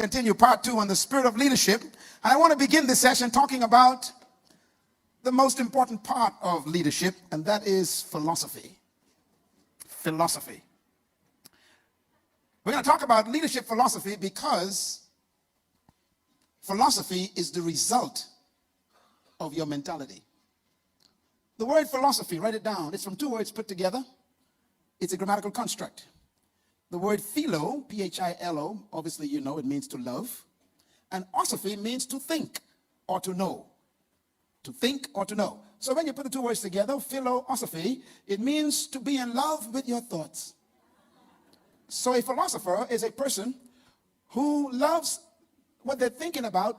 Continue part 2 on the spirit of leadership. And I want to begin this session talking about the most important part of leadership, and that is philosophy. Philosophy. We're going to talk about leadership philosophy because philosophy is the result of your mentality. The word philosophy, write it down. It's from two words put together. It's a grammatical construct. The word philo, P-H-I-L-O, obviously you know it means to love. And osophy means to think or to know. To think or to know. So when you put the two words together, philo-osophy, it means to be in love with your thoughts. So a philosopher is a person who loves what they're thinking about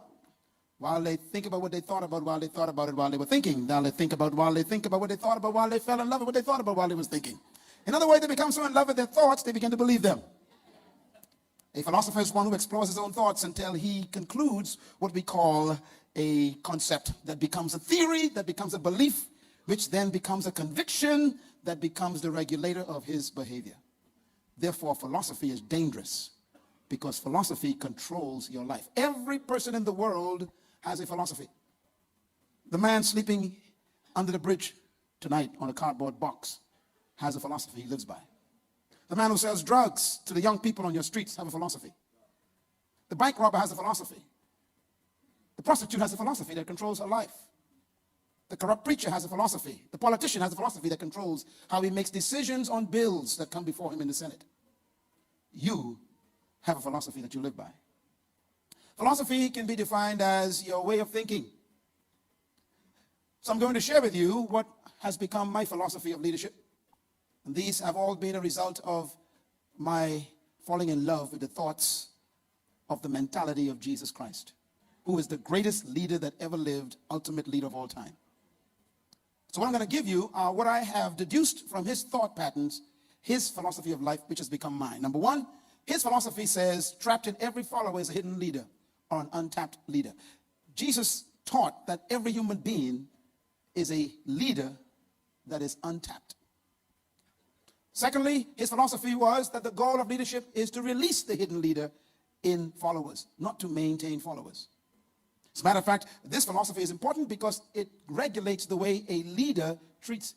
while they think about what they thought about while they thought about it while they were thinking. Now they think about while they think about what they thought about while they fell in love with what they thought about while they was thinking. In other words, they become so in love with their thoughts, they begin to believe them. A philosopher is one who explores his own thoughts until he concludes what we call a concept that becomes a theory, that becomes a belief, which then becomes a conviction that becomes the regulator of his behavior. Therefore, philosophy is dangerous because philosophy controls your life. Every person in the world has a philosophy. The man sleeping under the bridge tonight on a cardboard box has a philosophy he lives by. The man who sells drugs to the young people on your streets have a philosophy. The bank robber has a philosophy. The prostitute has a philosophy that controls her life. The corrupt preacher has a philosophy. The politician has a philosophy that controls how he makes decisions on bills that come before him in the Senate. You have a philosophy that you live by. Philosophy can be defined as your way of thinking. So I'm going to share with you what has become my philosophy of leadership. And these have all been a result of my falling in love with the thoughts of the mentality of Jesus Christ, who is the greatest leader that ever lived, ultimate leader of all time. So what I'm going to give you are what I have deduced from his thought patterns, his philosophy of life, which has become mine. Number one, his philosophy says, trapped in every follower is a hidden leader or an untapped leader. Jesus taught that every human being is a leader that is untapped. Secondly, his philosophy was that the goal of leadership is to release the hidden leader in followers, not to maintain followers. As a matter of fact, this philosophy is important because it regulates the way a leader treats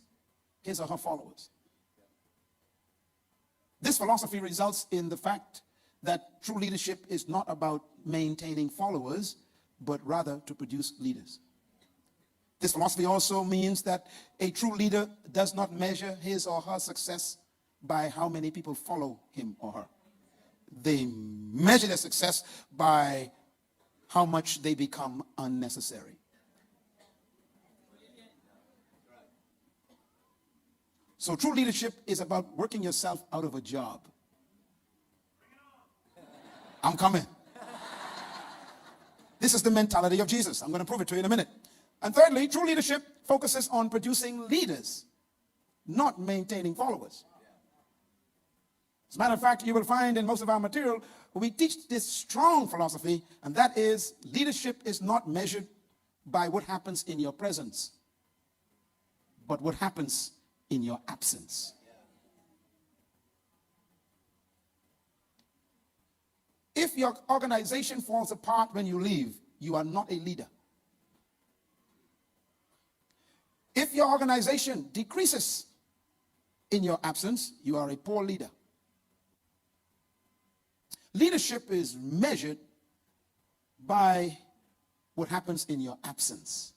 his or her followers. This philosophy results in the fact that true leadership is not about maintaining followers, but rather to produce leaders. This philosophy also means that a true leader does not measure his or her success by how many people follow him or her. They measure their success by how much they become unnecessary. So true leadership is about working yourself out of a job. I'm coming. This is the mentality of Jesus. I'm going to prove it to you in a minute. And thirdly, true leadership focuses on producing leaders, not maintaining followers. As a matter of fact, you will find in most of our material, we teach this strong philosophy, and that is leadership is not measured by what happens in your presence, but what happens in your absence. If your organization falls apart when you leave, you are not a leader. If your organization decreases in your absence, you are a poor leader. Leadership is measured by what happens in your absence,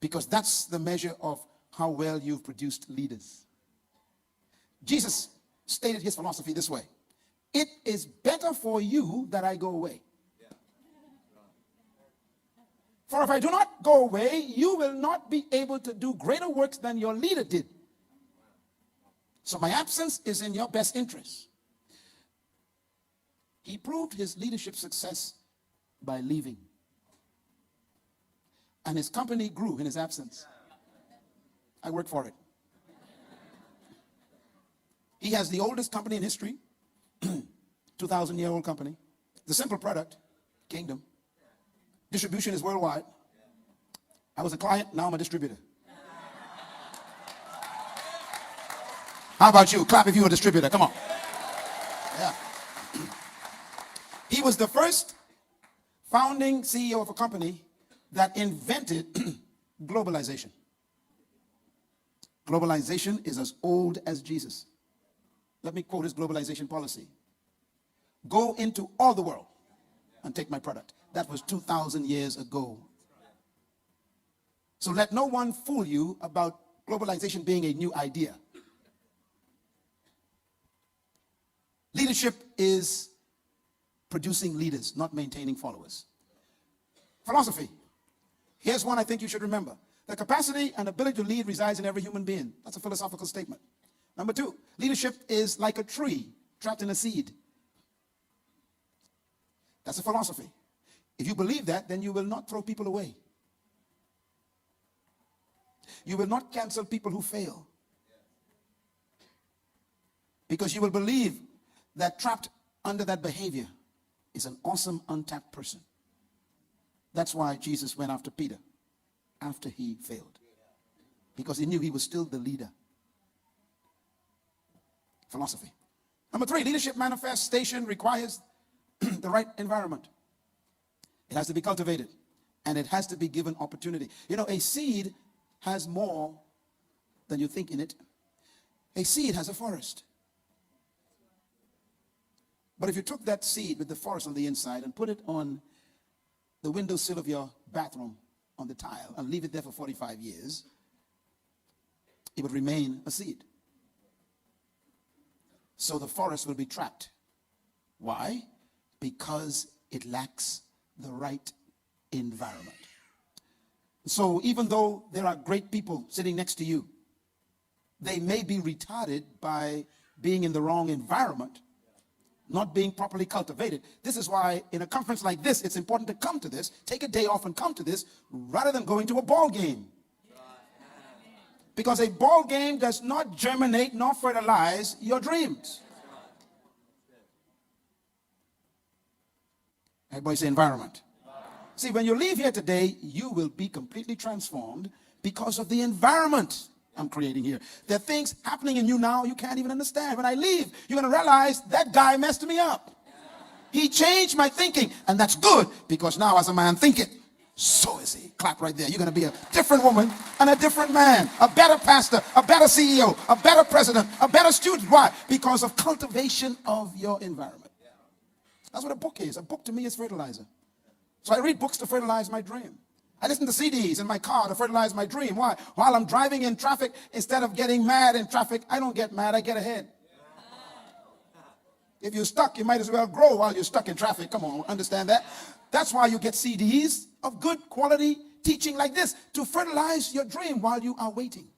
because that's the measure of how well you've produced leaders. Jesus stated his philosophy this way: it is better for you that I go away. For if I do not go away, you will not be able to do greater works than your leader did. So my absence is in your best interest. He proved his leadership success by leaving. And his company grew in his absence. I worked for it. He has the oldest company in history, 2,000-year-old company. The simple product, kingdom. Distribution is worldwide. I was a client, now I'm a distributor. How about you? Clap if you're a distributor. Come on. Yeah. He was the first founding CEO of a company that invented globalization. Globalization is as old as Jesus. Let me quote his globalization policy. Go into all the world and take my product. That was 2,000 years ago. So let no one fool you about globalization being a new idea. Leadership is producing leaders, not maintaining followers. Philosophy. Here's one I think you should remember. The capacity and ability to lead resides in every human being. That's a philosophical statement. Number two, leadership is like a tree trapped in a seed. That's a philosophy. If you believe that, then you will not throw people away. You will not cancel people who fail. Because you will believe that trapped under that behavior is an awesome, untapped person. That's why Jesus went after Peter after he failed. Because he knew he was still the leader. Philosophy. Number three, leadership manifestation requires the right environment. It has to be cultivated. And it has to be given opportunity. You know, a seed has more than you think in it. A seed has a forest. But if you took that seed with the forest on the inside and put it on the windowsill of your bathroom on the tile and leave it there for 45 years, it would remain a seed. So the forest will be trapped. Why? Because it lacks the right environment. So even though there are great people sitting next to you, they may be retarded by being in the wrong environment, not being properly cultivated. This is why in a conference like this, it's important to come to this, take a day off and come to this, rather than going to a ball game. Because a ball game does not germinate nor fertilize your dreams. Everybody say environment. See, when you leave here today, you will be completely transformed because of the environment I'm creating here. There are things happening in you now you can't even understand. When I leave, you're going to realize that guy messed me up. He changed my thinking, and that's good, because now as a man thinketh, so is he. Clap right there. You're going to be a different woman and a different man, a better pastor, a better CEO, a better president, a better student. Why? Because of cultivation of your environment. That's what a book is. A book to me is fertilizer. So I read books to fertilize my dream. I listen to CDs in my car to fertilize my dream. Why? While I'm driving in traffic, instead of getting mad in traffic, I don't get mad, I get ahead. If you're stuck, you might as well grow while you're stuck in traffic. Come on, understand that? That's why you get CDs of good quality teaching like this, to fertilize your dream while you are waiting.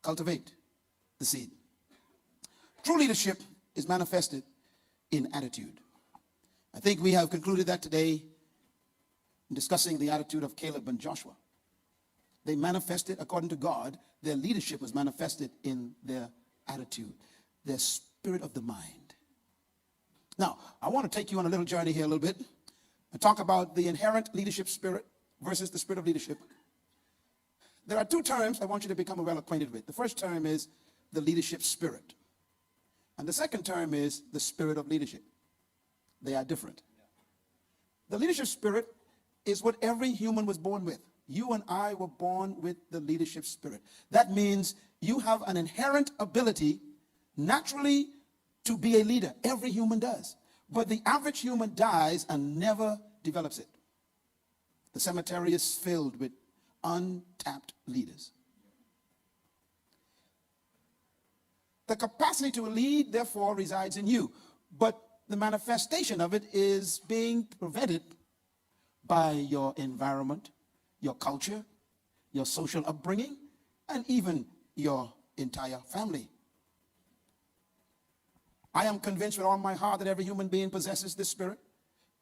Cultivate the seed. True leadership is manifested in attitude. I think we have concluded that today in discussing the attitude of Caleb and Joshua. They manifested, according to God, their leadership was manifested in their attitude, their spirit of the mind. Now, I want to take you on a little journey here a little bit and talk about the inherent leadership spirit versus the spirit of leadership. There are two terms I want you to become well acquainted with. The first term is the leadership spirit. And the second term is the spirit of leadership. They are different. The leadership spirit is what every human was born with. You and I were born with the leadership spirit. That means you have an inherent ability naturally to be a leader. Every human does. But the average human dies and never develops it. The cemetery is filled with untapped leaders. The capacity to lead, therefore, resides in you. But the manifestation of it is being prevented by your environment, your culture, your social upbringing, and even your entire family. I am convinced with all my heart that every human being possesses this spirit,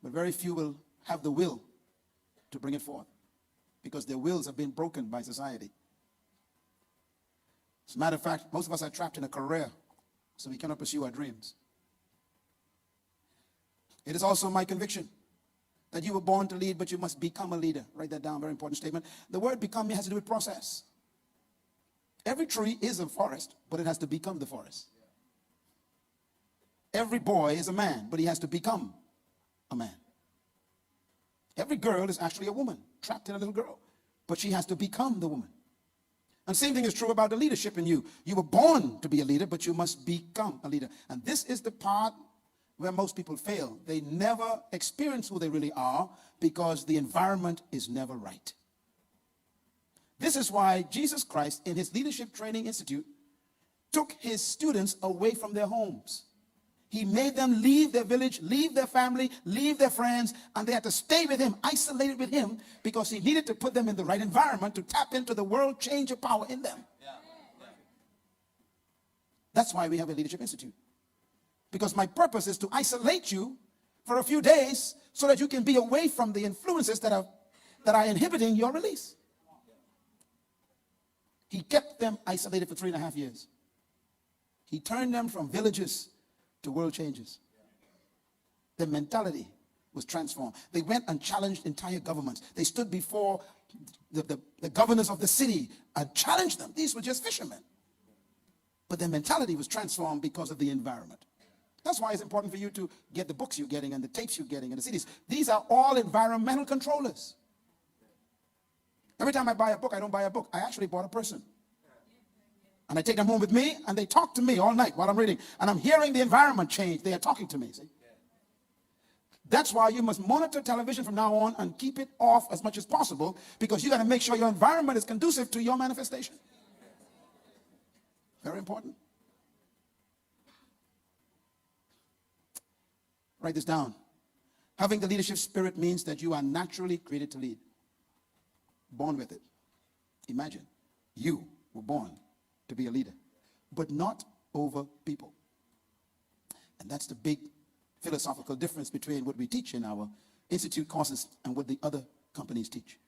but very few will have the will to bring it forth, because their wills have been broken by society. As a matter of fact, most of us are trapped in a career, so we cannot pursue our dreams. It is also my conviction that you were born to lead, but you must become a leader. Write that down, very important statement. The word become has to do with process. Every tree is a forest, but it has to become the forest. Every boy is a man, but he has to become a man. Every girl is actually a woman, trapped in a little girl, but she has to become the woman. And same thing is true about the leadership in you. You were born to be a leader, but you must become a leader. And this is the part where most people fail. They never experience who they really are because the environment is never right. This is why Jesus Christ, in his Leadership Training Institute, took his students away from their homes. He made them leave their village, leave their family, leave their friends, and they had to stay with him, isolated with him, because he needed to put them in the right environment to tap into the world changer power in them. That's why we have a Leadership Institute. Because my purpose is to isolate you for a few days so that you can be away from the influences that are inhibiting your release. He kept them isolated for 3.5 years. He turned them from villages to world changers. Their mentality was transformed. They went and challenged entire governments. They stood before the governors of the city and challenged them. These were just fishermen. But their mentality was transformed because of the environment. That's why it's important for you to get the books you're getting and the tapes you're getting and the CDs. These are all environmental controllers. Every time I buy a book, I don't buy a book. I actually bought a person. And I take them home with me, and they talk to me all night while I'm reading. And I'm hearing the environment change. They are talking to me, see? That's why you must monitor television from now on and keep it off as much as possible, because you got to make sure your environment is conducive to your manifestation. Very important. Write this down. Having the leadership spirit means that you are naturally created to lead. Born with it. Imagine, you were born to be a leader, but not over people. And that's the big philosophical difference between what we teach in our institute courses and what the other companies teach.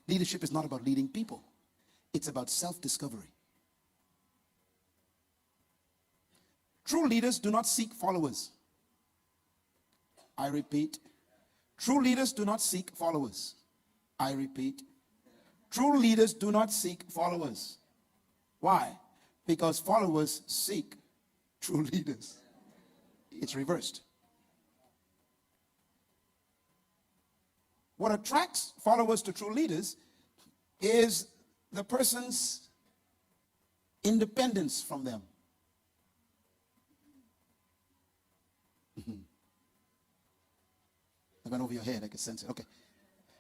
Leadership is not about leading people. It's about self-discovery. True leaders do not seek followers. I repeat, true leaders do not seek followers. I repeat, true leaders do not seek followers. Why? Because followers seek true leaders. It's reversed. What attracts followers to true leaders is the person's independence from them. I went over your head, I could sense it. Okay.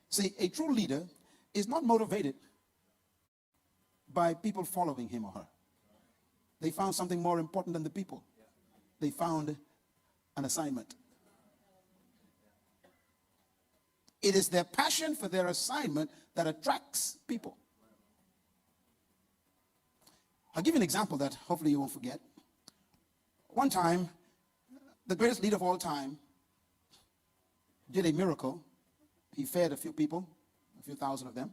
See, a true leader is not motivated by people following him or her. They found something more important than the people. They found an assignment. It is their passion for their assignment that attracts people. I'll give you an example that hopefully you won't forget. One time, the greatest leader of all time did a miracle. He fed a few people, a few thousand of them,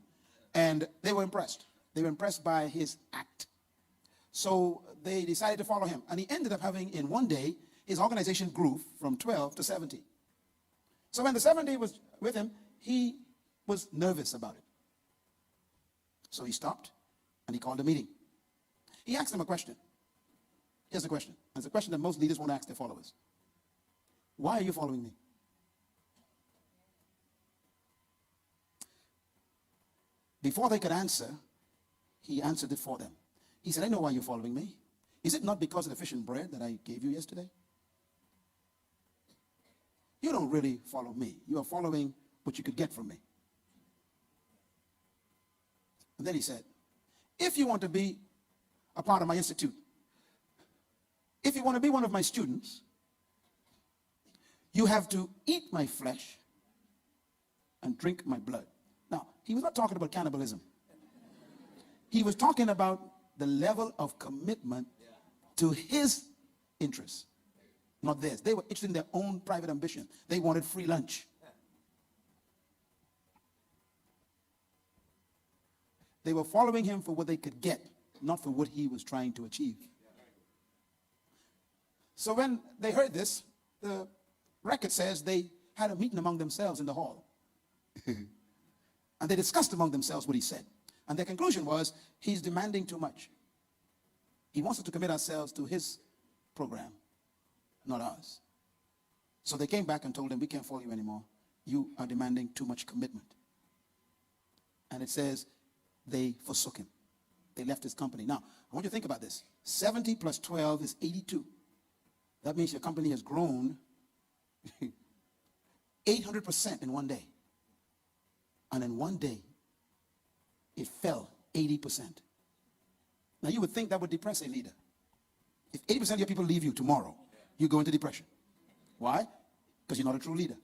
and they were impressed. They were impressed by his act. So they decided to follow him. And he ended up having, in one day, his organization grew from 12 to 70. So when the 70 was with him, he was nervous about it. So he stopped and he called a meeting. He asked them a question. Here's the question. It's a question that most leaders won't ask their followers. Why are you following me? Before they could answer, he answered it for them. He said, I know why you're following me. Is it not because of the fish and bread that I gave you yesterday? You don't really follow me. You are following what you could get from me. And then he said, if you want to be a part of my institute, if you want to be one of my students, you have to eat my flesh and drink my blood. Now, he was not talking about cannibalism. He was talking about the level of commitment to his interests, not theirs. They were interested in their own private ambition. They wanted free lunch. They were following him for what they could get, not for what he was trying to achieve. So when they heard this, the record says they had a meeting among themselves in the hall. And they discussed among themselves what he said. And their conclusion was, he's demanding too much. He wants us to commit ourselves to his program, not us. So they came back and told him, we can't follow you anymore. You are demanding too much commitment. And it says they forsook him. They left his company. Now, I want you to think about this. 70 plus 12 is 82. That means your company has grown 800% in one day. And in one day, it fell 80%. Now, you would think that would depress a leader. If 80% of your people leave you tomorrow, you go into depression. Why? Because you're not a true leader.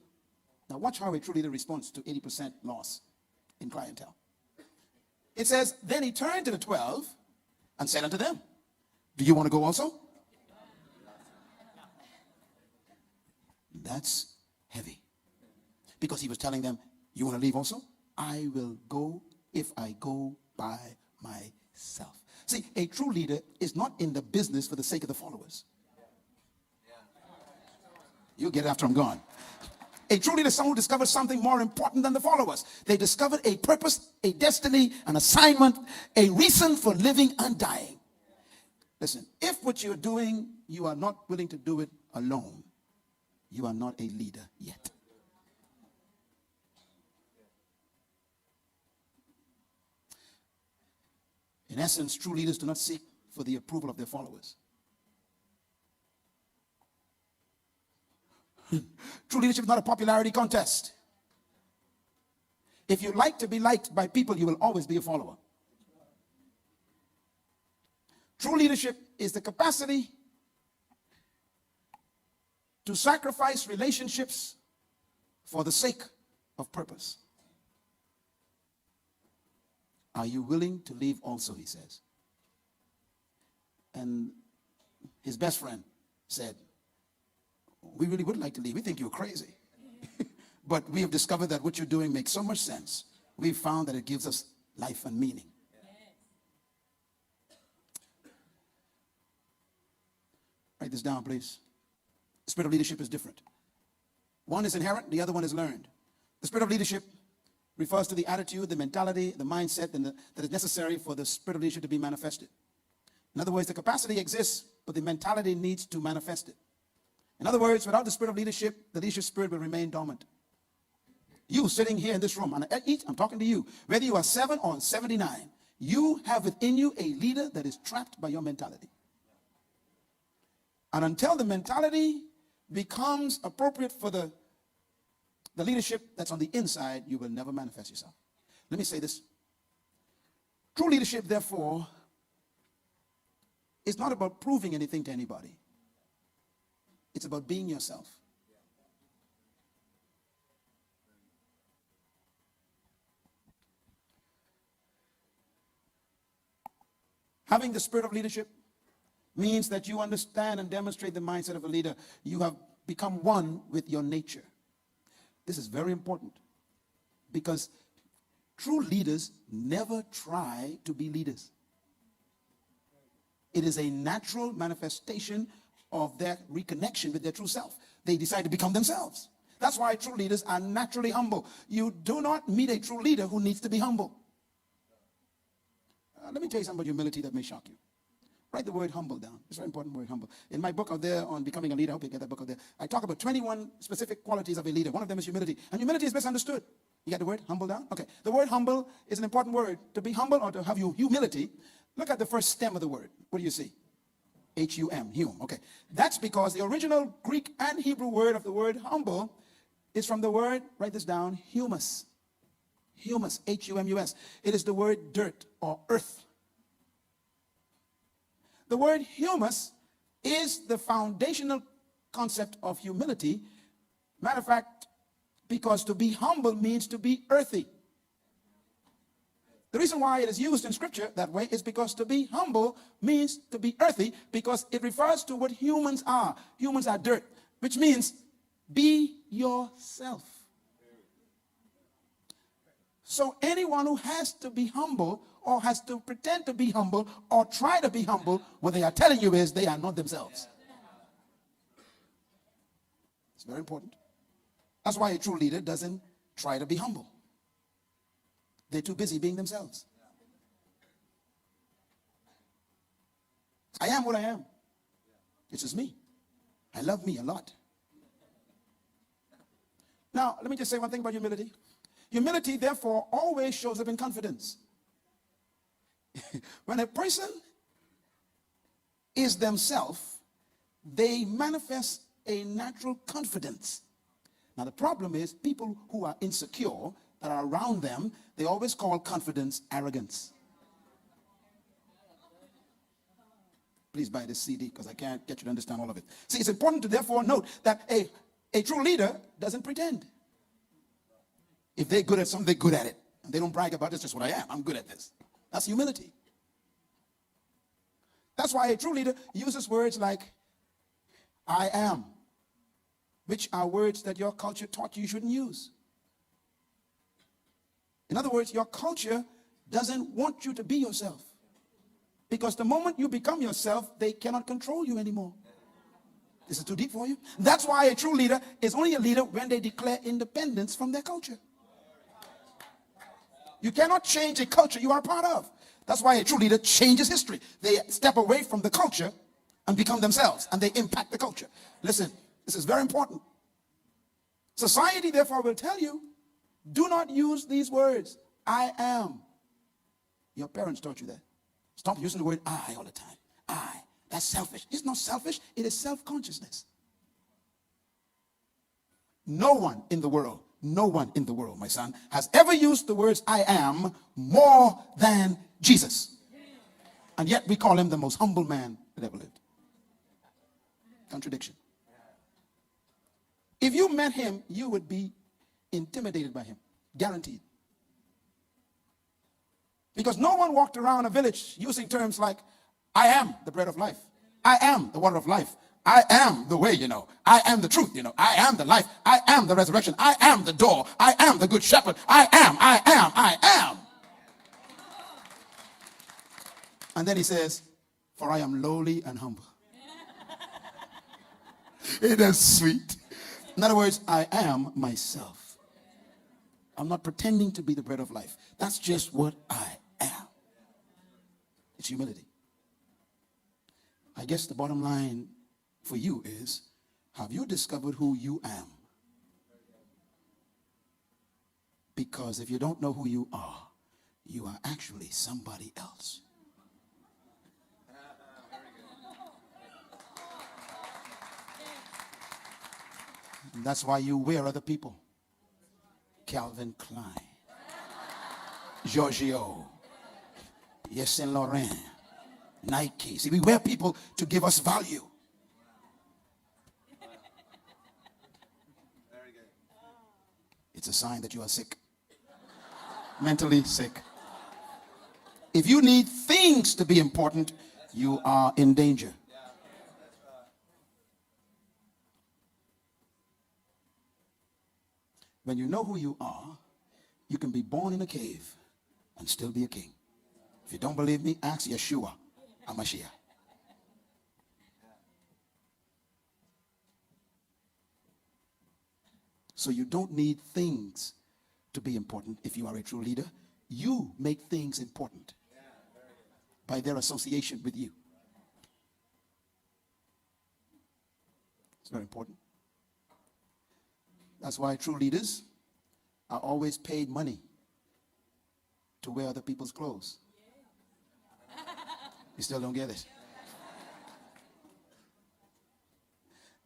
Now, watch how a true leader responds to 80% loss in clientele. It says, then he turned to the 12 and said unto them, do you want to go also? That's heavy. Because he was telling them, you want to leave also? I will go if I go by myself. See, a true leader is not in the business for the sake of the followers. You'll get it after I'm gone. A true leader is someone who discovers something more important than the followers. They discovered a purpose, a destiny, an assignment, a reason for living and dying. Listen, if what you're doing, you are not willing to do it alone, you are not a leader yet. In essence, true leaders do not seek for the approval of their followers. True leadership is not a popularity contest. If you like to be liked by people, you will always be a follower. True leadership is the capacity to sacrifice relationships for the sake of purpose. Are you willing to leave also, he says. And his best friend said, we really would like to leave. We think you're crazy. But we have discovered that what you're doing makes so much sense. We've found that it gives us life and meaning. Write this down, please. The spirit of leadership is different. One is inherent, the other one is learned. The spirit of leadership refers to the attitude, the mentality, the mindset that is necessary for the spirit of leadership to be manifested. In other words, the capacity exists, but the mentality needs to manifest it. In other words, without the spirit of leadership, the leadership spirit will remain dormant. You sitting here in this room, and I'm talking to you, whether you are 7 or 79, you have within you a leader that is trapped by your mentality. And until the mentality becomes appropriate for the leadership that's on the inside, you will never manifest yourself. Let me say this. True leadership, therefore, is not about proving anything to anybody. It's about being yourself. Having the spirit of leadership means that you understand and demonstrate the mindset of a leader. You have become one with your nature. This is very important because true leaders never try to be leaders. It is a natural manifestation of their reconnection with their true self. They decide to become themselves. That's why true leaders are naturally humble. You do not meet a true leader who needs to be humble. Let me tell you something about humility that may shock you. Write the word humble down. It's a very important word, humble. In my book out there on becoming a leader, I hope you get that book out there, I talk about 21 specific qualities of a leader. One of them is humility. And humility is misunderstood. You got the word humble down? Okay. The word humble is an important word. To be humble or to have humility, look at the first stem of the word. What do you see? H-U-M, hum. Okay. That's because the original Greek and Hebrew word of the word humble is from the word, write this down, humus. Humus, H-U-M-U-S. It is the word dirt or earth. The word humus is the foundational concept of humility. Matter of fact, because to be humble means to be earthy. The reason why it is used in scripture that way is because to be humble means to be earthy, because it refers to what humans are. Humans are dirt, which means be yourself. So anyone who has to be humble or has to pretend to be humble or try to be humble, what they are telling you is they are not themselves. It's very important. That's why a true leader doesn't try to be humble. They're too busy being themselves. I am what I am. It's just me. I love me a lot. Now, let me just say one thing about humility. Humility, therefore, always shows up in confidence. When a person is themselves, they manifest a natural confidence. Now, the problem is people who are insecure that are around them, they always call confidence arrogance. Please buy this CD because I can't get you to understand all of it. See, it's important to therefore note that a true leader doesn't pretend. If they're good at something, they're good at it. And they don't brag about it. It's just what I am. I'm good at this. That's humility. That's why a true leader uses words like, I am, which are words that your culture taught you shouldn't use. In other words, your culture doesn't want you to be yourself. Because the moment you become yourself, they cannot control you anymore. This is too deep for you. That's why a true leader is only a leader when they declare independence from their culture. You cannot change a culture you are a part of. That's why a true leader changes history. They step away from the culture and become themselves, and they impact the culture. Listen, this is very important. Society, therefore, will tell you, do not use these words. I am. Your parents taught you that. Stop using the word I all the time. I. That's selfish. It's not selfish. It is self-consciousness. No one in the world, my son, has ever used the words I am more than Jesus. And yet we call him the most humble man that ever lived. Contradiction. If you met him, you would be intimidated by him. Guaranteed. Because no one walked around a village using terms like, I am the bread of life. I am the water of life. I am the way, I am the truth, I am the life. I am the resurrection. I am the door. I am the good shepherd. I am. And then he says, for I am lowly and humble. It is sweet. In other words, I am myself. I'm not pretending to be the bread of life. That's just what I am. It's humility. I guess the bottom line for you is, have you discovered who you am? Because if you don't know who you are actually somebody else. And that's why you wear other people. Calvin Klein, Giorgio, Yves Saint Laurent, Nike. See, we wear people to give us value. It's a sign that you are sick. Mentally sick. If you need things to be important, you are in danger. When you know who you are, you can be born in a cave and still be a king. If you don't believe me, ask Yeshua HaMashiach. So you don't need things to be important if you are a true leader. You make things important by their association with you. It's very important. That's why true leaders are always paid money to wear other people's clothes. You still don't get it.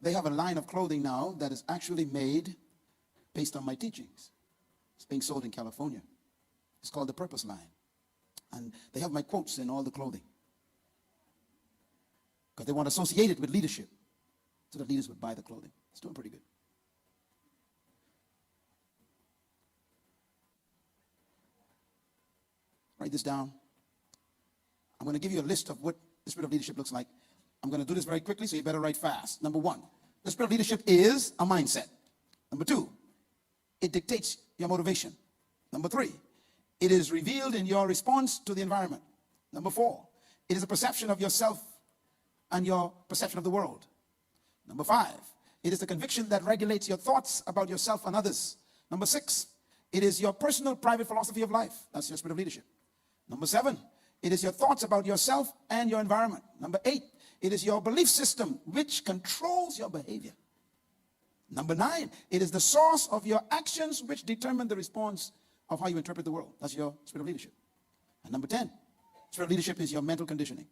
They have a line of clothing now that is actually made based on my teachings. It's being sold in California. It's called the Purpose Line. And they have my quotes in all the clothing. Because they want to associate it with leadership. So that leaders would buy the clothing. It's doing pretty good. Write this down. I'm going to give you a list of what the spirit of leadership looks like. I'm going to do this very quickly, so you better write fast. Number one, the spirit of leadership is a mindset. Number two, it dictates your motivation. Number three, it is revealed in your response to the environment. Number four, it is a perception of yourself and your perception of the world. Number five, it is the conviction that regulates your thoughts about yourself and others. Number six, it is your personal private philosophy of life. That's your spirit of leadership. Number seven, it is your thoughts about yourself and your environment. Number eight, it is your belief system which controls your behavior. Number 9, it is the source of your actions which determine the response of how you interpret the world. That's your spirit of leadership. And number 10, spirit of leadership is your mental conditioning.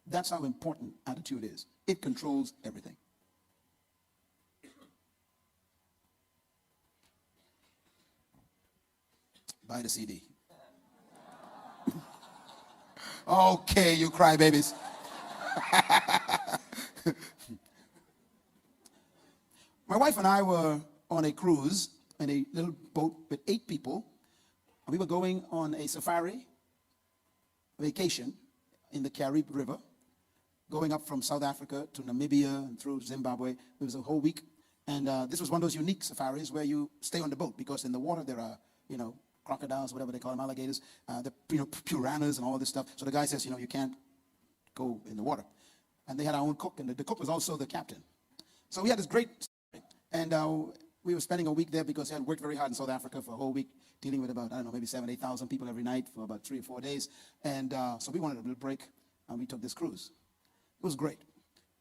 That's how important attitude is. It controls everything. Buy the CD. Okay, you crybabies. My wife and I were on a cruise in a little boat with 8 people. And we were going on a safari vacation in the Carib River, going up from South Africa to Namibia and through Zimbabwe. It was a whole week. And this was one of those unique safaris where you stay on the boat, because in the water there are, crocodiles, whatever they call them, alligators, piranhas and all this stuff. So the guy says, you can't go in the water. And they had our own cook, and the cook was also the captain. So we had this great, and we were spending a week there because I had worked very hard in South Africa for a whole week, dealing with about, maybe 7,000, 8,000 people every night for about 3 or 4 days. And so we wanted a little break, and we took this cruise. It was great.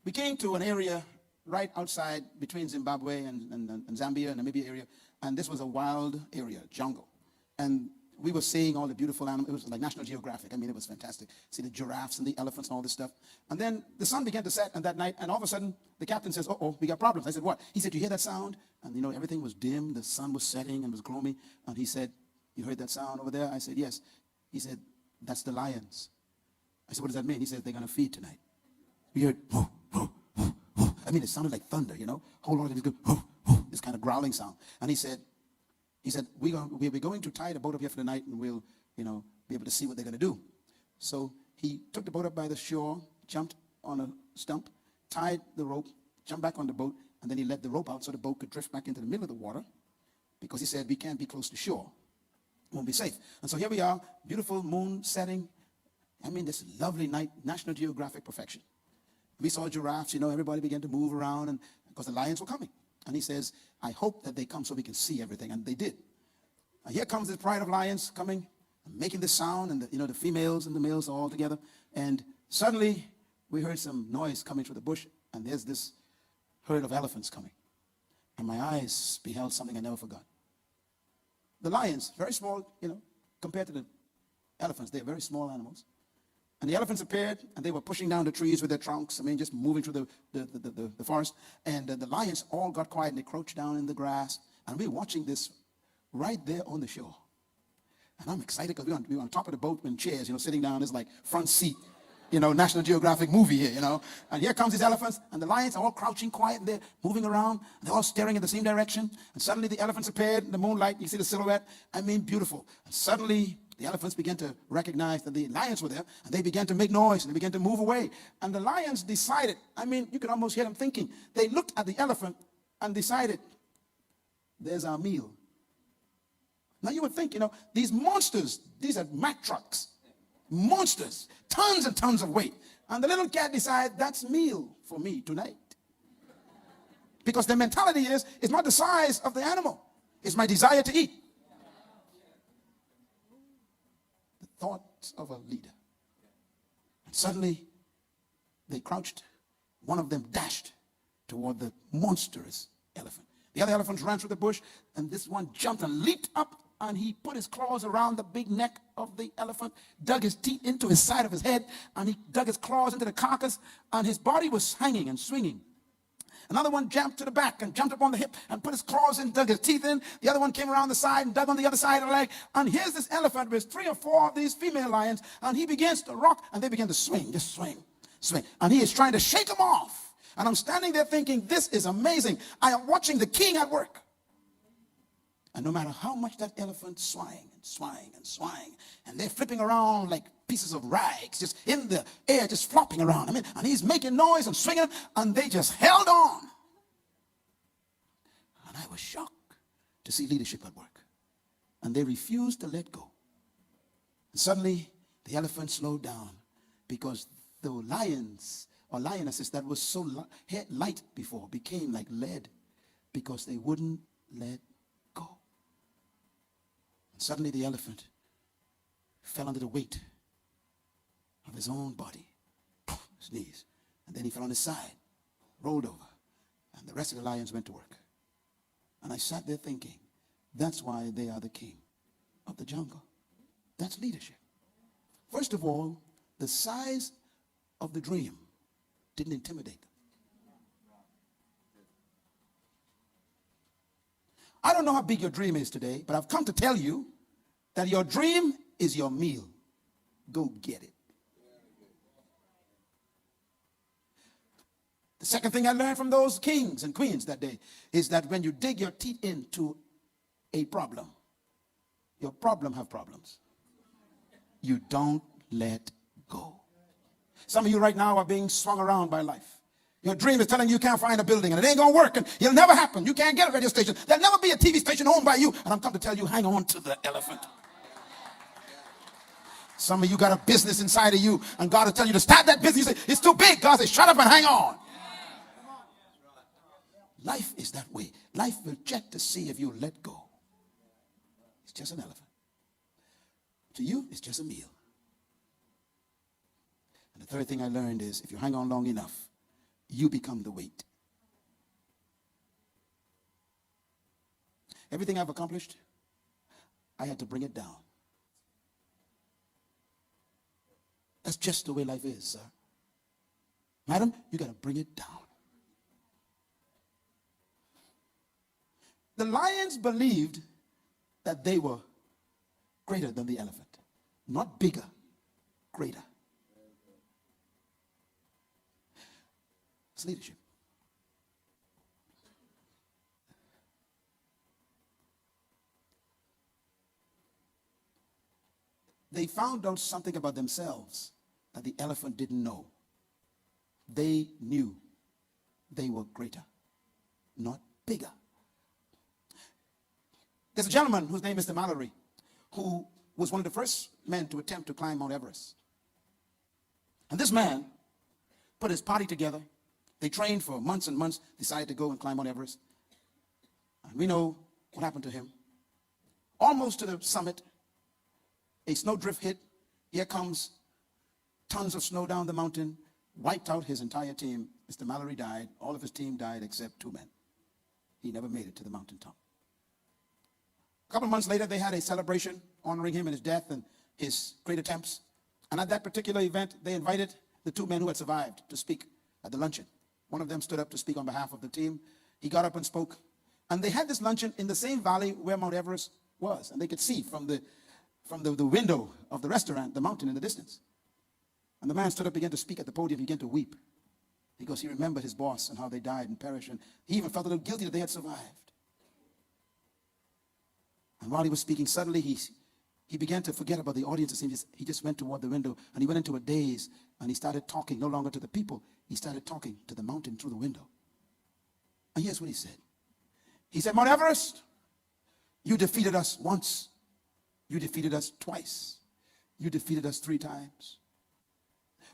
We came to an area right outside between Zimbabwe and Zambia, Namibia area, and this was a wild area, jungle. And we were seeing all the beautiful animals. It was like National Geographic. I mean, it was fantastic. See the giraffes and the elephants and all this stuff. And then the sun began to set on that night, and all of a sudden, the captain says, uh-oh, we got problems. I said, what? He said, you hear that sound? And, everything was dim. The sun was setting and was gloomy. And he said, you heard that sound over there? I said, yes. He said, that's the lions. I said, what does that mean? He said, they're going to feed tonight. We heard, whoo, whoo, whoo, whoo. I mean, it sounded like thunder, Whole lot of these go, whoo, whoo, this kind of growling sound. And he said, we'll be going to tie the boat up here for the night, and we'll, be able to see what they're going to do. So he took the boat up by the shore, jumped on a stump, tied the rope, jumped back on the boat, and then he let the rope out so the boat could drift back into the middle of the water, because he said, we can't be close to shore. It won't be safe. And so here we are, beautiful moon setting. I mean, this lovely night, National Geographic perfection. We saw giraffes, everybody began to move around, and because the lions were coming. And he says, I hope that they come so we can see everything. And they did. And here comes this pride of lions coming, making this sound, and the females and the males are all together. And suddenly, we heard some noise coming through the bush, and there's this herd of elephants coming. And my eyes beheld something I never forgot. The lions, very small, compared to the elephants. They're very small animals. And the elephants appeared, and they were pushing down the trees with their trunks. I mean, just moving through the forest. And the lions all got quiet, and they crouched down in the grass. And we were watching this right there on the shore. And I'm excited because we were on top of the boat in chairs, sitting down. It's like front seat, National Geographic movie here, And here comes these elephants, and the lions are all crouching quiet, and they're moving around. And they're all staring in the same direction. And suddenly the elephants appeared in the moonlight. You see the silhouette? I mean, beautiful. And suddenly the elephants began to recognize that the lions were there, and they began to make noise, and they began to move away. And the lions decided, you could almost hear them thinking. They looked at the elephant and decided, there's our meal. Now you would think, these monsters, these are Mack trucks, monsters, tons and tons of weight. And the little cat decided, that's meal for me tonight. Because their mentality is, it's not the size of the animal, it's my desire to eat. Thoughts of a leader. And suddenly they crouched. One of them dashed toward the monstrous elephant. The other elephants ran through the bush, and this one jumped and leaped up, and he put his claws around the big neck of the elephant, dug his teeth into his side of his head, and he dug his claws into the carcass, and his body was hanging and swinging. Another one jumped to the back and jumped up on the hip and put his claws in, dug his teeth in. The other one came around the side and dug on the other side of the leg. And here's this elephant with 3 or 4 of these female lions, and he begins to rock, and they begin to swing, just swing, swing. And he is trying to shake them off. And I'm standing there thinking, this is amazing. I am watching the king at work. And no matter how much that elephant swang and swang and swang, and they're flipping around like pieces of rags, just in the air, just flopping around. And he's making noise and swinging, and they just held on. And I was shocked to see leadership at work. And they refused to let go. And suddenly, the elephant slowed down, because the lions or lionesses that was so light before became like lead, because they wouldn't let go. And suddenly the elephant fell under the weight of his own body. Sneeze. And then he fell on his side, rolled over, and the rest of the lions went to work. And I sat there thinking, that's why they are the king of the jungle. That's leadership. First of all, the size of the dream didn't intimidate them. I don't know how big your dream is today, but I've come to tell you that your dream is your meal. Go get it. The second thing I learned from those kings and queens that day is that when you dig your teeth into a problem, your problem have problems. You don't let go. Some of you right now are being swung around by life. Your dream is telling you can't find a building and it ain't going to work and it'll never happen. You can't get a radio station. There'll never be a TV station owned by you. And I'm come to tell you, hang on to the elephant. Some of you got a business inside of you and God will tell you to start that business. You say, it's too big. God says, shut up and hang on. Life is that way. Life will check to see if you let go. It's just an elephant. To you, it's just a meal. And the third thing I learned is if you hang on long enough, you become the weight. Everything I've accomplished, I had to bring it down. That's just the way life is, sir. Madam, you got to bring it down. The lions believed that they were greater than the elephant. Not bigger, greater. It's leadership. They found out something about themselves that the elephant didn't know. They knew they were greater, not bigger. There's a gentleman whose name is Mr. Mallory, who was one of the first men to attempt to climb Mount Everest. And this man put his party together. They trained for months and months, decided to go and climb Mount Everest. And we know what happened to him. Almost to the summit, a snowdrift hit. Here comes tons of snow down the mountain, wiped out his entire team. Mr. Mallory died. All of his team died except 2 men. He never made it to the mountaintop. A couple of months later, they had a celebration honoring him and his death and his great attempts. And at that particular event, they invited the 2 men who had survived to speak at the luncheon. One of them stood up to speak on behalf of the team. He got up and spoke. And they had this luncheon in the same valley where Mount Everest was. And they could see from the window of the restaurant, the mountain in the distance. And the man stood up, began to speak at the podium, began to weep. Because he remembered his boss and how they died and perished. And he even felt a little guilty that they had survived. And while he was speaking, suddenly he began to forget about the audience. He just went toward the window and he went into a daze and he started talking no longer to the people. He started talking to the mountain through the window. And here's what he said. He said, Mount Everest, you defeated us once. You defeated us twice. You defeated us 3 times.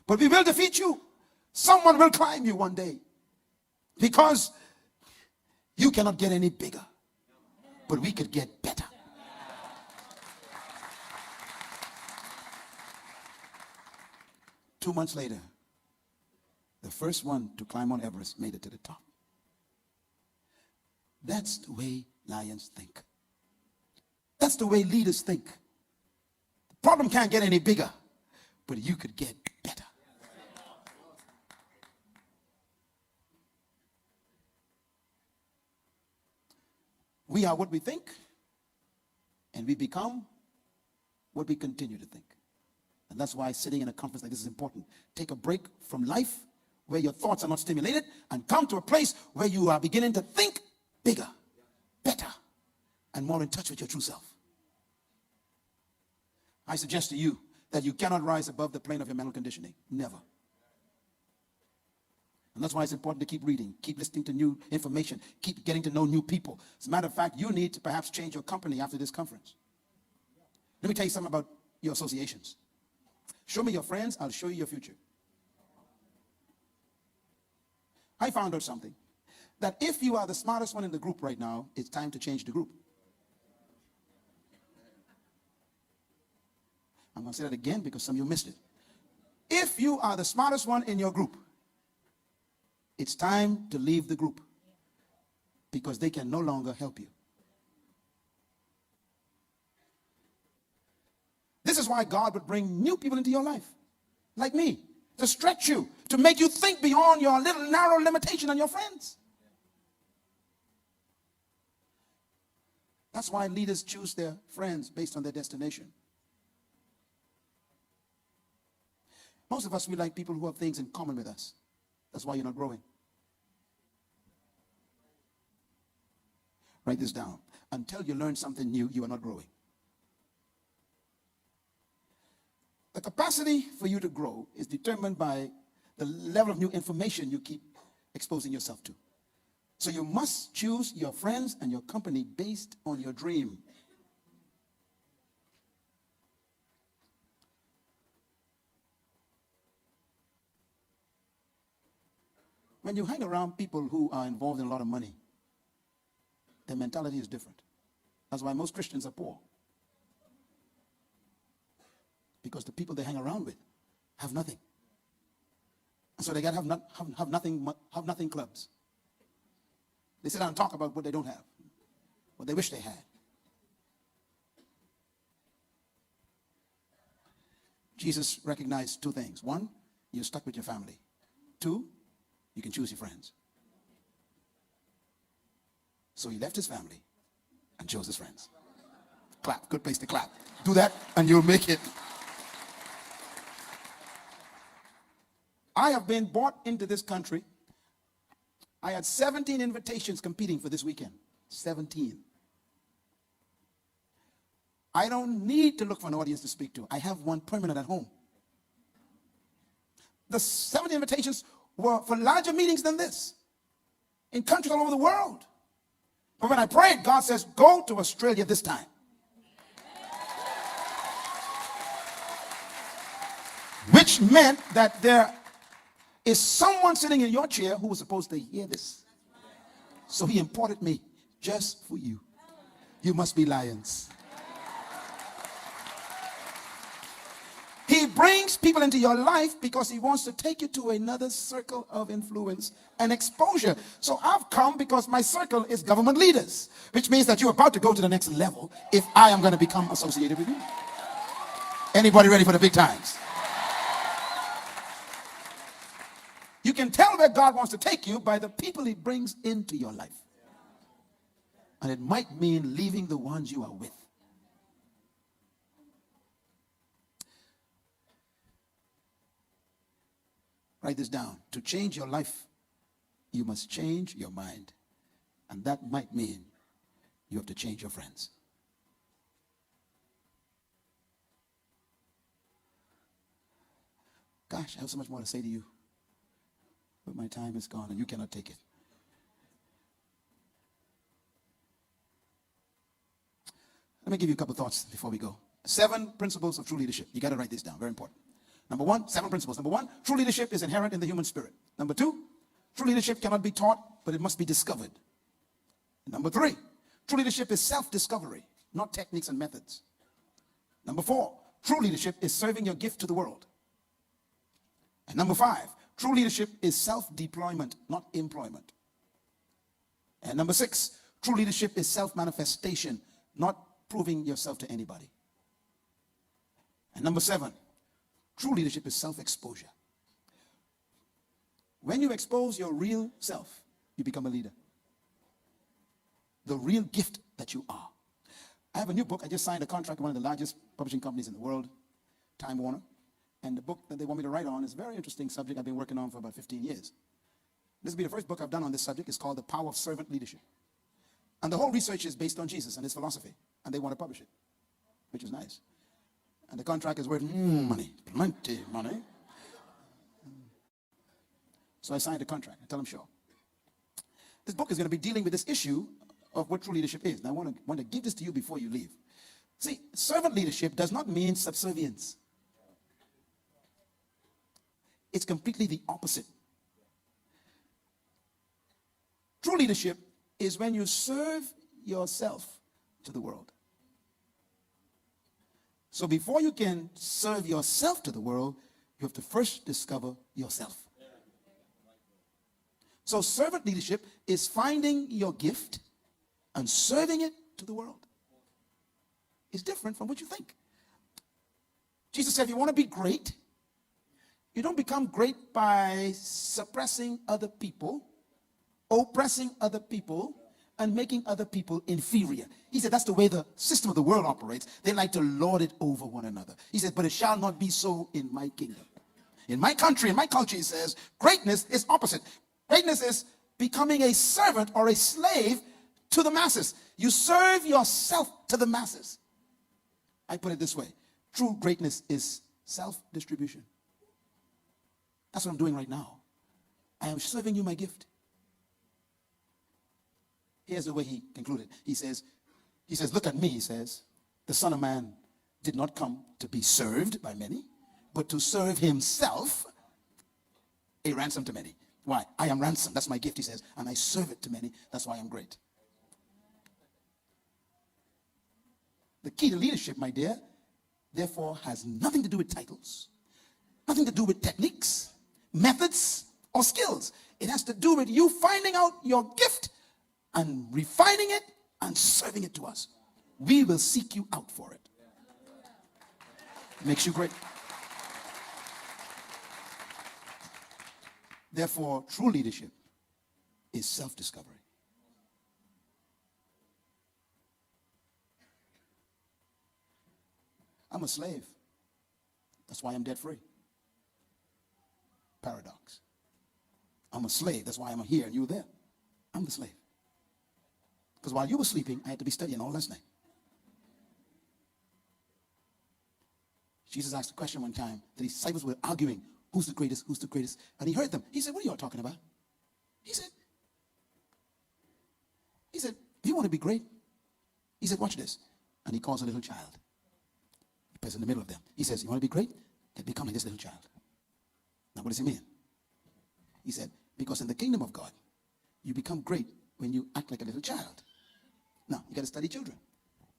But we will defeat you. Someone will climb you one day. Because you cannot get any bigger. But we could get better. Two months later, the first one to climb Mount Everest made it to the top. That's the way lions think. That's the way leaders think. The problem can't get any bigger, but you could get better. We are what we think, and we become what we continue to think. And that's why sitting in a conference like this is important. Take a break from life where your thoughts are not stimulated and come to a place where you are beginning to think bigger, better, and more in touch with your true self. I suggest to you that you cannot rise above the plane of your mental conditioning. Never. And that's why it's important to keep reading, keep listening to new information, keep getting to know new people. As a matter of fact, you need to perhaps change your company after this conference. Let me tell you something about your associations. Show me your friends, I'll show you your future. I found out something. That if you are the smartest one in the group right now, it's time to change the group. I'm going to say that again because some of you missed it. If you are the smartest one in your group, it's time to leave the group because they can no longer help you. This is why God would bring new people into your life, like me, to stretch you, to make you think beyond your little narrow limitation on your friends. That's why leaders choose their friends based on their destination. Most of us, we like people who have things in common with us. That's why you're not growing. Write this down. Until you learn something new, you are not growing. The capacity for you to grow is determined by the level of new information you keep exposing yourself to. So you must choose your friends and your company based on your dream. When you hang around people who are involved in a lot of money, their mentality is different. That's why most Christians are poor. Because the people they hang around with have nothing. And so they got to have nothing clubs. They sit down and talk about what they don't have, what they wish they had. Jesus recognized two things. One, you're stuck with your family. Two, you can choose your friends. So he left his family and chose his friends. Clap, good place to clap. Do that and you'll make it. I have been brought into this country. I had 17 invitations competing for this weekend. 17. I don't need to look for an audience to speak to. I have one permanent at home. The 17 invitations were for larger meetings than this in countries all over the world. But when I prayed, God says, go to Australia this time. Which meant that there is someone sitting in your chair who was supposed to hear this. So he imported me just for you. You must be lions. He brings people into your life because he wants to take you to another circle of influence and exposure. So I've come because my circle is government leaders, which means that you're about to go to the next level if I am going to become associated with you. Anybody ready for the big times? You can tell where God wants to take you by the people he brings into your life. And it might mean leaving the ones you are with. Write this down. To change your life, you must change your mind. And that might mean you have to change your friends. Gosh, I have so much more to say to you. But my time is gone and you cannot take it. Let me give you a couple thoughts before we go. 7 principles of true leadership. You got to write this down. Very important. Number 1, 7 principles. Number 1, true leadership is inherent in the human spirit. Number 2, true leadership cannot be taught, but it must be discovered. Number 3, true leadership is self-discovery, not techniques and methods. Number 4, true leadership is serving your gift to the world. And number 5, true leadership is self-deployment, not employment. And number 6, true leadership is self-manifestation, not proving yourself to anybody. And number 7, true leadership is self-exposure. When you expose your real self, you become a leader. The real gift that you are. I have a new book. I just signed a contract with one of the largest publishing companies in the world, Time Warner. And the book that they want me to write on is a very interesting subject I've been working on for about 15 years. This will be the first book I've done on this subject. It's called The Power of Servant Leadership. And the whole research is based on Jesus and his philosophy. And they want to publish it, which is nice. And the contract is worth money, plenty money. So I signed a contract. I tell them, sure. This book is going to be dealing with this issue of what true leadership is. And I want to give this to you before you leave. See, servant leadership does not mean subservience. It's completely the opposite. True leadership is when you serve yourself to the world. So before you can serve yourself to the world, You have to first discover yourself. So servant leadership is finding your gift and serving it to the world. It's different from what you think. Jesus said, if you want to be great, you don't become great by suppressing other people, oppressing other people, and making other people inferior. He said that's the way the system of the world operates. They like to lord it over one another. He said, but it shall not be so in my kingdom. In my country, in my culture, he says, greatness is opposite. Greatness is becoming a servant or a slave to the masses. You serve yourself to the masses. I put it this way. True greatness is self-distribution. That's what I'm doing right now. I am serving you my gift. Here's the way he concluded. He says, look at me, he says. The Son of Man did not come to be served by many, but to serve himself, a ransom to many. Why? I am ransom. That's my gift, he says. And I serve it to many. That's why I'm great. The key to leadership, my dear, therefore has nothing to do with titles, nothing to do with techniques, methods, or skills. It has to do with you finding out your gift and refining it and serving it to us. We will seek you out for it. It makes you great. Therefore, true leadership is self-discovery. I'm a slave. That's why I'm debt free. Paradox. I'm a slave. That's why I'm here and you were there. I'm the slave. Because while you were sleeping, I had to be studying all last night. Jesus asked a question one time. The disciples were arguing, who's the greatest, who's the greatest? And he heard them. He said, what are y'all talking about? He said, do you want to be great? He said, watch this. And he calls a little child. He puts in the middle of them. He says, you want to be great? Then become like this little child. Now, what does he mean? He said, because in the kingdom of God, you become great when you act like a little child. Now, you got to study children.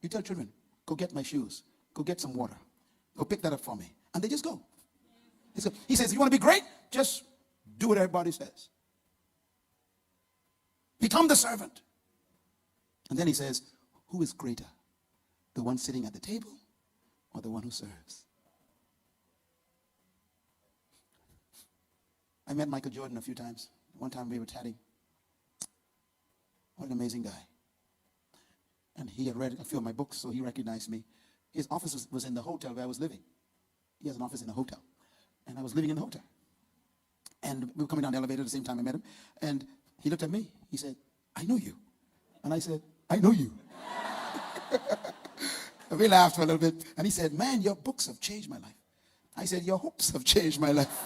You tell children, go get my shoes. Go get some water. Go pick that up for me. And they just go. He says, you want to be great? Just do what everybody says. Become the servant. And then he says, who is greater? The one sitting at the table or the one who serves? I met Michael Jordan a few times. One time we were chatting. What an amazing guy. And he had read a few of my books, so he recognized me. His office was in the hotel where I was living. He has an office in a hotel. And I was living in the hotel. And we were coming down the elevator at the same time I met him. And he looked at me. He said, I know you. And I said, I know you. And we laughed for a little bit. And he said, man, your books have changed my life. I said, your hopes have changed my life.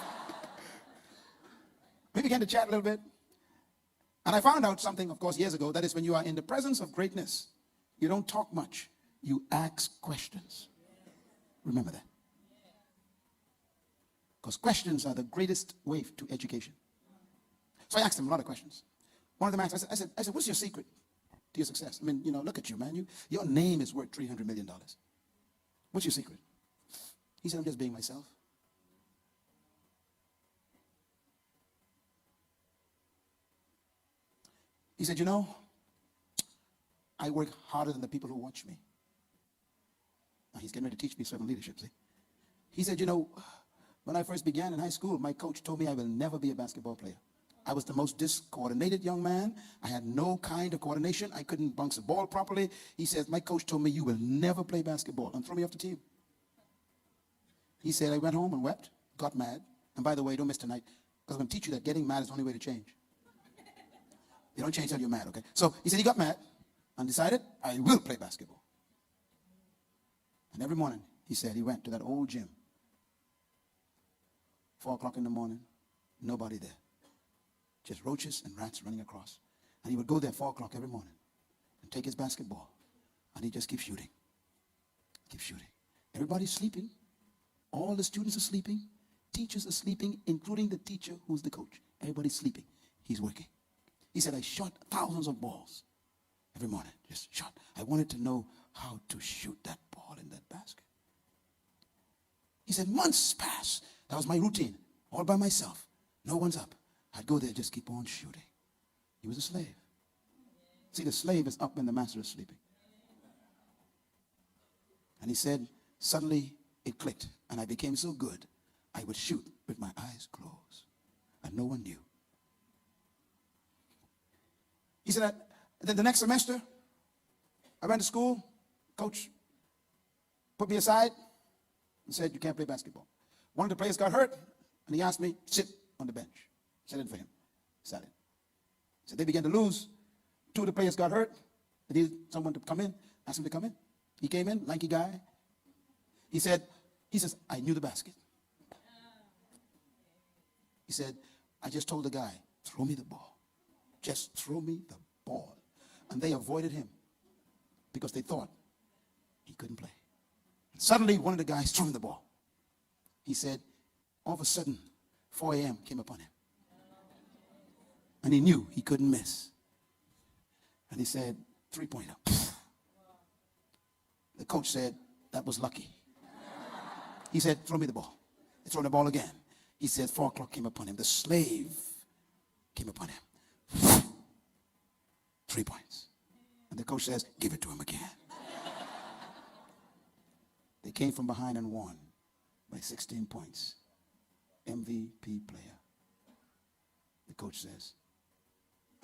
We began to chat a little bit. And I found out something, of course, years ago. That is, when you are in the presence of greatness, you don't talk much. You ask questions. Remember that. Because questions are the greatest way to education. So I asked him a lot of questions. One of them asked, I said, what's your secret to your success? I mean, look at you, man. Your name is worth $300 million. What's your secret? He said, I'm just being myself. He said, I work harder than the people who watch me. Now he's getting ready to teach me servant leadership, see? He said, when I first began in high school, my coach told me I will never be a basketball player. I was the most discoordinated young man. I had no kind of coordination. I couldn't bounce the ball properly. He says, my coach told me you will never play basketball and throw me off the team. He said, I went home and wept, got mad. And by the way, don't miss tonight, because I'm going to teach you that getting mad is the only way to change. You don't change till you're mad, okay? So he said he got mad and decided, I will play basketball. And every morning, he said, he went to that old gym. 4 o'clock in the morning, nobody there. Just roaches and rats running across. And he would go there 4 o'clock every morning and take his basketball. And he'd just keep shooting. Keep shooting. Everybody's sleeping. All the students are sleeping. Teachers are sleeping, including the teacher who's the coach. Everybody's sleeping. He's working. He said, I shot thousands of balls every morning. Just shot. I wanted to know how to shoot that ball in that basket. He said, months passed. That was my routine, all by myself. No one's up. I'd go there, just keep on shooting. He was a slave. See, the slave is up when the master is sleeping. And he said, suddenly it clicked, and I became so good, I would shoot with my eyes closed, and no one knew. He said that then the next semester, I went to school. Coach put me aside and said, you can't play basketball. One of the players got hurt, and he asked me, sit on the bench. Set in for him. Sat in. So they began to lose. Two of the players got hurt. They needed someone to come in. Asked him to come in. He came in, lanky guy. He says, I knew the basket. He said, I just told the guy, throw me the ball. Just throw me the ball. And they avoided him because they thought he couldn't play. And suddenly, one of the guys threw him the ball. He said, all of a sudden, 4 a.m. came upon him. And he knew he couldn't miss. And he said, 3-pointer. The coach said, that was lucky. He said, throw me the ball. They threw the ball again. He said, 4 o'clock came upon him. The slave came upon him. 3 points. And the coach says, give it to him again. They came from behind and won by 16 points. MVP player. The coach says,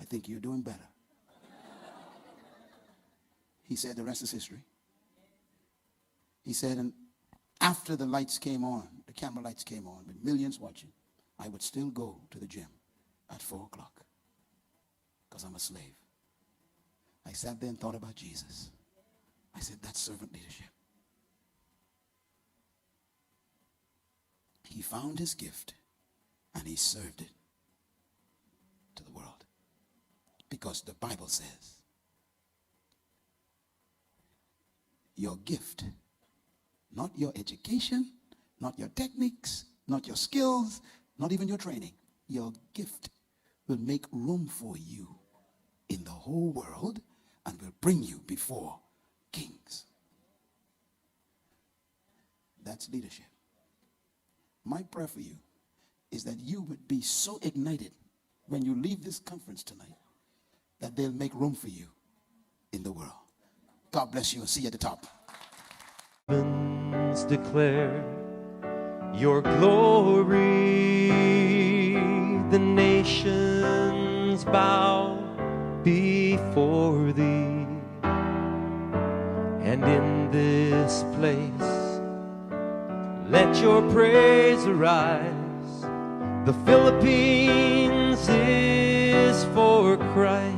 I think you're doing better. He said, the rest is history. He said, and after the lights came on, the camera lights came on, with millions watching, I would still go to the gym at 4 o'clock because I'm a slave. I sat there and thought about Jesus. I said, that's servant leadership. He found his gift and he served it to the world. Because the Bible says, your gift, not your education, not your techniques, not your skills, not even your training, your gift will make room for you in the whole world and will bring you before kings. That's leadership. My prayer for you is that you would be so ignited when you leave this conference tonight that they'll make room for you in the world. God bless you and see you at the top. Heavens declare your glory, the nations bow before thee, and in this place let your praise arise. The Philippines is for Christ.